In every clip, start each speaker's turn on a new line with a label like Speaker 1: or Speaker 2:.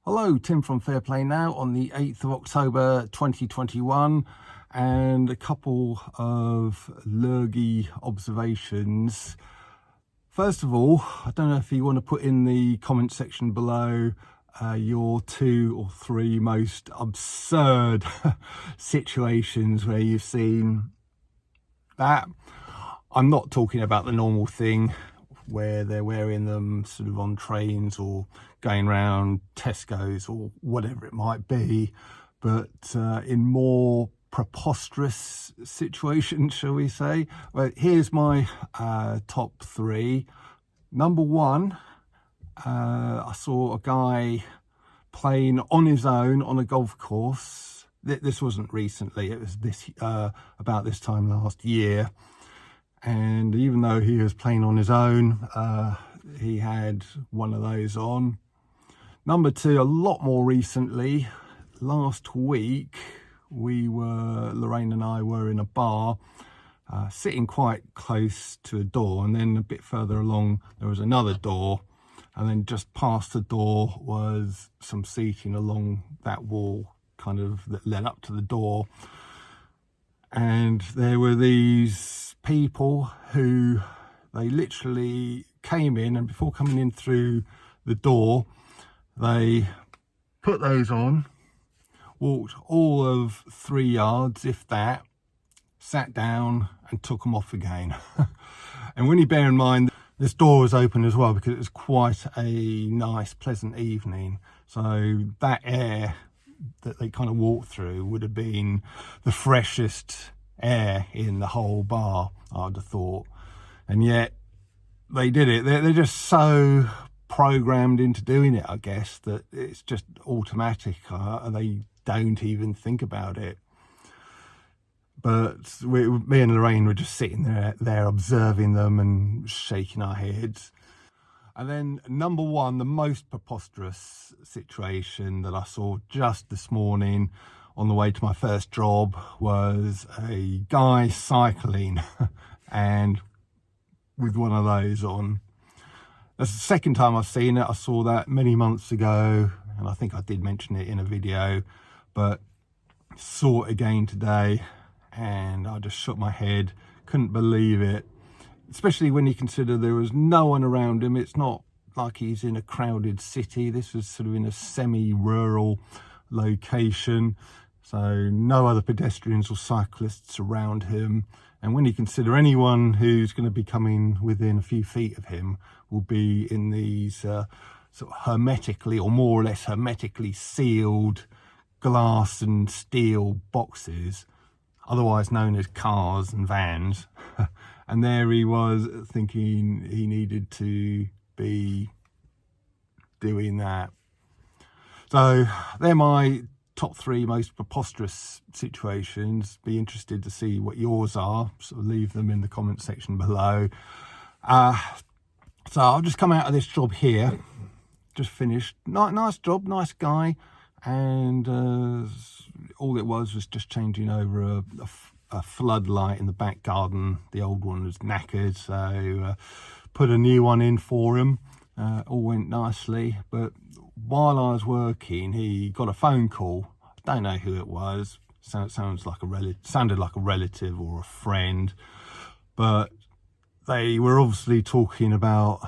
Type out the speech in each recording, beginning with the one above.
Speaker 1: Hello, Tim from Fair Play Now on the 8th of October 2021, and a couple of lurgy observations. First of all, I don't know if you want to put in the comment section below your 2 or 3 most absurd situations where you've seen that. I'm not talking about the normal thing where they're wearing them sort of on trains or going around Tesco's or whatever it might be, but in more preposterous situations, shall we say. Well, here's my top 3. Number 1, I saw a guy playing on his own on a golf course. This wasn't recently, it was about this time last year. And even though he was playing on his own, he had one of those on. Number 2, a lot more recently, last week, Lorraine and I were in a bar, sitting quite close to a door, and then a bit further along there was another door, and then just past the door was some seating along that wall kind of that led up to the door. And there were these people who they literally came in, and before coming in through the door, they put those on, walked all of 3 yards, if that, sat down and took them off again. And when you bear in mind this door was open as well, because it was quite a nice pleasant evening, so that air that they kind of walked through would have been the freshest air in the whole bar, I'd have thought. And yet they did it. They're just so programmed into doing it, I guess, that it's just automatic, and they don't even think about it. But me and Lorraine were just sitting there observing them and shaking our heads. And then number 1, the most preposterous situation that I saw just this morning on the way to my first job was a guy cycling and with one of those on. That's the second time I've seen it. I saw that many months ago, and I think I did mention it in a video, but saw it again today, and I just shook my head, couldn't believe it. Especially when you consider there was no one around him. It's not like he's in a crowded city. This was sort of in a semi-rural location, so no other pedestrians or cyclists around him. And when you consider anyone who's going to be coming within a few feet of him will be in these sort of hermetically, or more or less hermetically sealed glass and steel boxes, otherwise known as cars and vans. And there he was thinking he needed to be doing that. So they're my top 3 most preposterous situations. Be interested to see what yours are, so leave them in the comment section below. So I'll just come out of this job here, just finished. Nice job, nice guy, and all it was just changing over a floodlight in the back garden. The old one was knackered, so put a new one in for him. All went nicely, but while I was working, he got a phone call. I don't know who it was. Sounded like a relative or a friend, but they were obviously talking about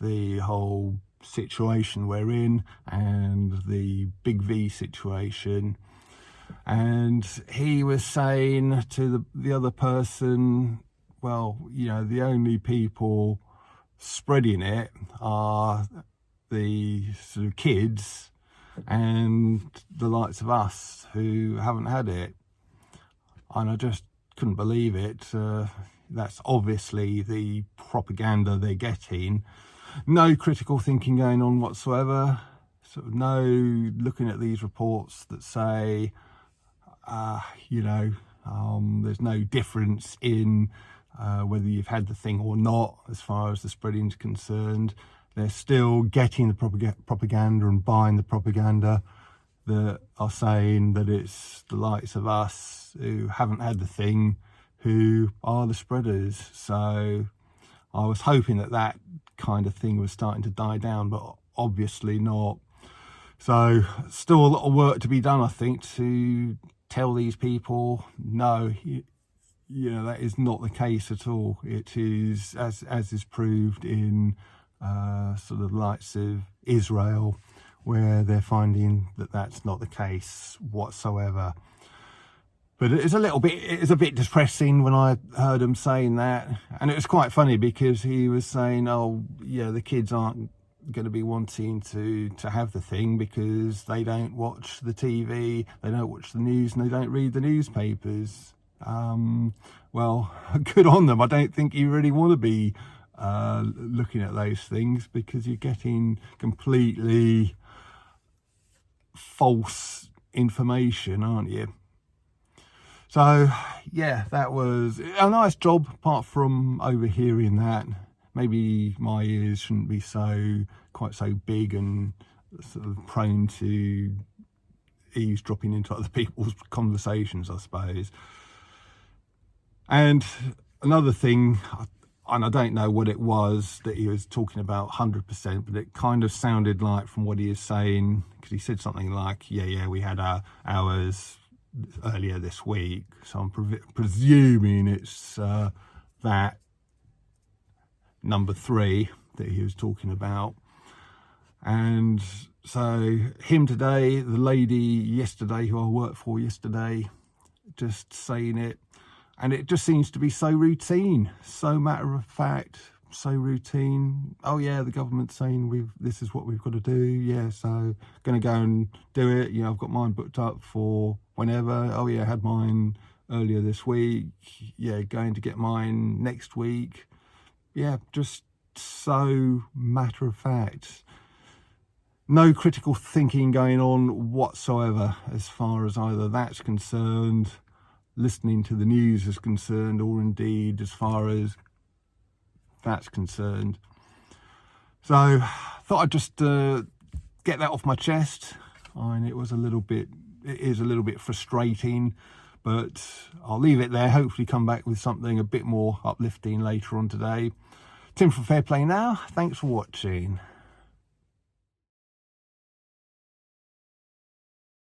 Speaker 1: the whole situation we're in and the Big V situation. And he was saying to the other person, well, you know, the only people spreading it are the sort of kids and the likes of us who haven't had it. And I just couldn't believe it. That's obviously the propaganda they're getting. No critical thinking going on whatsoever. Sort of no looking at these reports that say, there's no difference in whether you've had the thing or not as far as the spreading is concerned. They're still getting the propaganda and buying the propaganda that are saying that it's the likes of us who haven't had the thing who are the spreaders. So I was hoping that kind of thing was starting to die down, but obviously not. So still a lot of work to be done, I think, to tell these people, no, that is not the case at all. It is, as is proved in sort of likes of Israel, where they're finding that that's not the case whatsoever. But it is a bit depressing when I heard him saying that. And it was quite funny because he was saying, oh, yeah, the kids aren't going to be wanting to have the thing because they don't watch the TV, they don't watch the news, and they don't read the newspapers. Well, good on them. I don't think you really want to be looking at those things, because you're getting completely false information, aren't you? So yeah, that was a nice job, apart from overhearing that. Maybe my ears shouldn't be quite so big and sort of prone to eavesdropping into other people's conversations, I suppose. And another thing, and I don't know what it was that he was talking about 100%, but it kind of sounded like, from what he is saying, because he said something like, yeah, we had ours earlier this week. So I'm presuming it's that number 3 that he was talking about. And so him today, the lady yesterday who I worked for yesterday, just saying it, and it just seems to be so routine, so matter of fact, so routine. Oh yeah, the government's saying this is what we've got to do. Yeah, so going to go and do it. I've got mine booked up for whenever. Oh yeah, I had mine earlier this week. Yeah, going to get mine next week. Yeah, just so matter of fact. No critical thinking going on whatsoever as far as either that's concerned, listening to the news is concerned, or indeed as far as that's concerned. So thought I'd just get that off my chest. And it is a little bit frustrating, but I'll leave it there. Hopefully come back with something a bit more uplifting later on today. Tim from Fair Play Now, thanks for watching.